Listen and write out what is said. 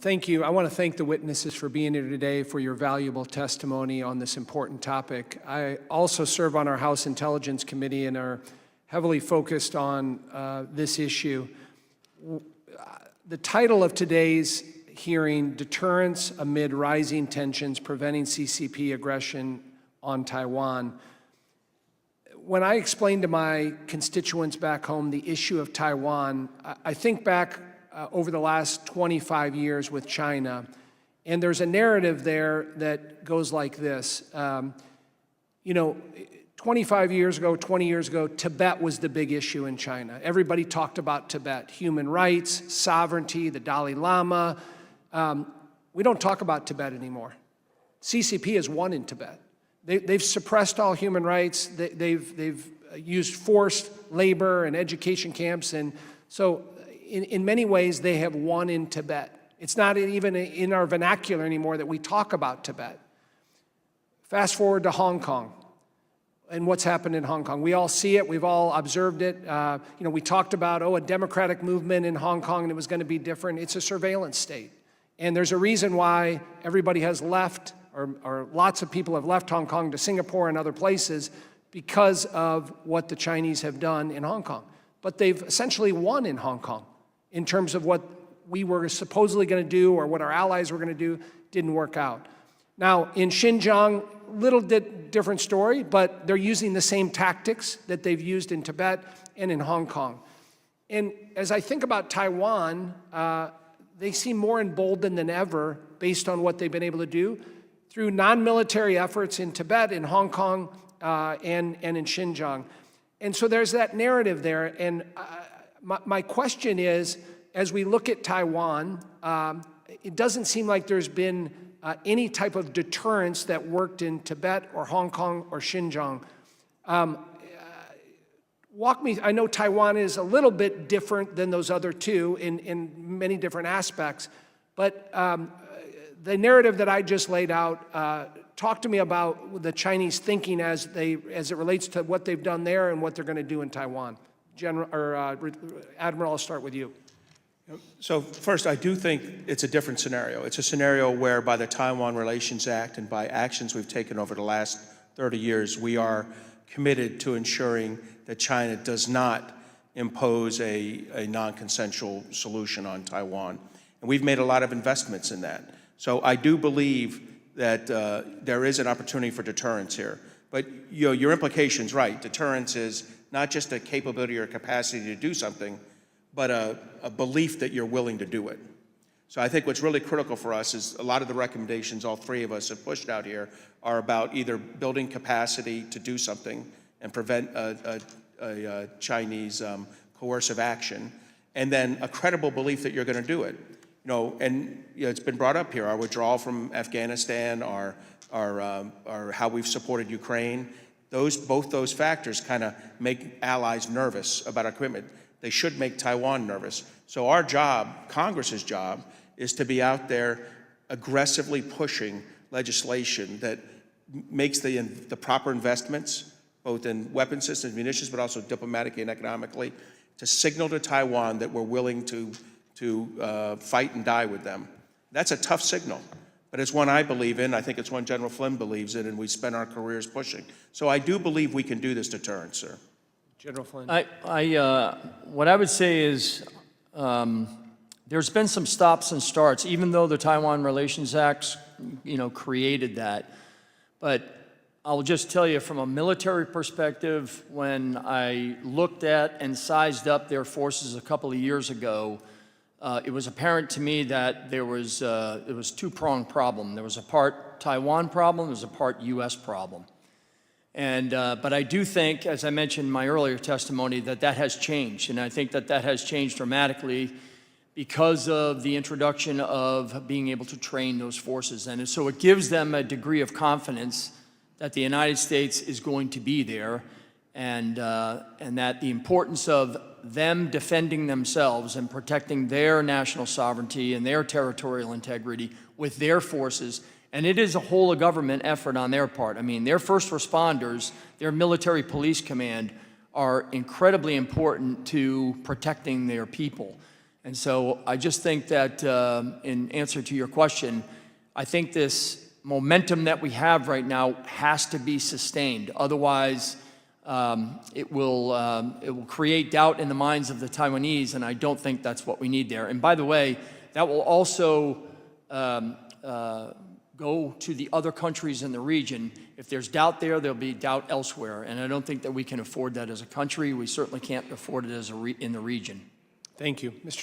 Thank you. I want to thank the witnesses for being here today, for your valuable testimony on this important topic. I also serve on our House Intelligence Committee and are heavily focused on this issue. The title of today's hearing, Deterrence Amid Rising Tensions, Preventing CCP Aggression on Taiwan. When I explain to my constituents back home the issue of Taiwan, I think back over the last 25 years with China, and there's a narrative there that goes like this. 25 years ago, 20 years ago, Tibet was the big issue in China. Everybody talked about Tibet, human rights, sovereignty, the Dalai Lama. We don't talk about Tibet anymore. CCP has won in Tibet. They've suppressed all human rights. They've used forced labor and education camps, and so in many ways they have won in Tibet. It's not even in our vernacular anymore that we talk about Tibet. Fast forward to Hong Kong and what's happened in Hong Kong. We all see it. We've all observed it. We talked about, a democratic movement in Hong Kong and it was going to be different. It's a surveillance state. And there's a reason why everybody has left, or lots of people have left Hong Kong to Singapore and other places because of what the Chinese have done in Hong Kong. But they've essentially won in Hong Kong in terms of what we were supposedly going to do or what our allies were going to do. Didn't work out. Now, in Xinjiang, little different story, but they're using the same tactics that they've used in Tibet and in Hong Kong. And as I think about Taiwan, they seem more emboldened than ever based on what they've been able to do through non-military efforts in Tibet, in Hong Kong, and in Xinjiang. And so there's that narrative there. And my question is, as we look at Taiwan, it doesn't seem like there's been any type of deterrence that worked in Tibet or Hong Kong or Xinjiang. Walk me, I know Taiwan is a little bit different than those other two in many different aspects, but the narrative that I just laid out, talk to me about the Chinese thinking as it relates to what they've done there and what they're going to do in Taiwan. Admiral, I'll start with you. So first, I do think it's a different scenario. It's a scenario where by the Taiwan Relations Act and by actions we've taken over the last 30 years, we are committed to ensuring that China does not impose a non-consensual solution on Taiwan. And we've made a lot of investments in that. So I do believe that there is an opportunity for deterrence here. But your implication's right. Deterrence is not just a capability or capacity to do something, but a belief that you're willing to do it. So I think what's really critical for us is a lot of the recommendations all three of us have pushed out here are about either building capacity to do something and prevent a Chinese coercive action, and then a credible belief that you're going to do it. It's been brought up here, our withdrawal from Afghanistan, our how we've supported Ukraine. Both those factors kind of make allies nervous about our commitment. They should make Taiwan nervous. So our job, Congress's job, is to be out there aggressively pushing legislation that makes the proper investments, both in weapon systems, munitions, but also diplomatically and economically, to signal to Taiwan that we're willing to fight and die with them. That's a tough signal, but it's one I believe in. I think it's one General Flynn believes in, and we spend our careers pushing. So I do believe we can do this deterrence, sir. General Flynn. What I would say is there's been some stops and starts, even though the Taiwan Relations Act, created that. But I'll just tell you from a military perspective, when I looked at and sized up their forces a couple of years ago, it was apparent to me that it was two-pronged problem. There was a part Taiwan problem, there was a part U.S. problem. But I do think, as I mentioned in my earlier testimony, that has changed. And I think that has changed dramatically because of the introduction of being able to train those forces. And so it gives them a degree of confidence that the United States is going to be there, and that the importance of them defending themselves and protecting their national sovereignty and their territorial integrity with their forces. And it is a whole of government effort on their part. I mean, their first responders, their military police command, are incredibly important to protecting their people. And so I just think that, in answer to your question, I think this momentum that we have right now has to be sustained. Otherwise, it will create doubt in the minds of the Taiwanese, and I don't think that's what we need there. And by the way, that will also go to the other countries in the region. If there's doubt there, there'll be doubt elsewhere, and I don't think that we can afford that as a country. We certainly can't afford it as in the region. Thank you. Mr.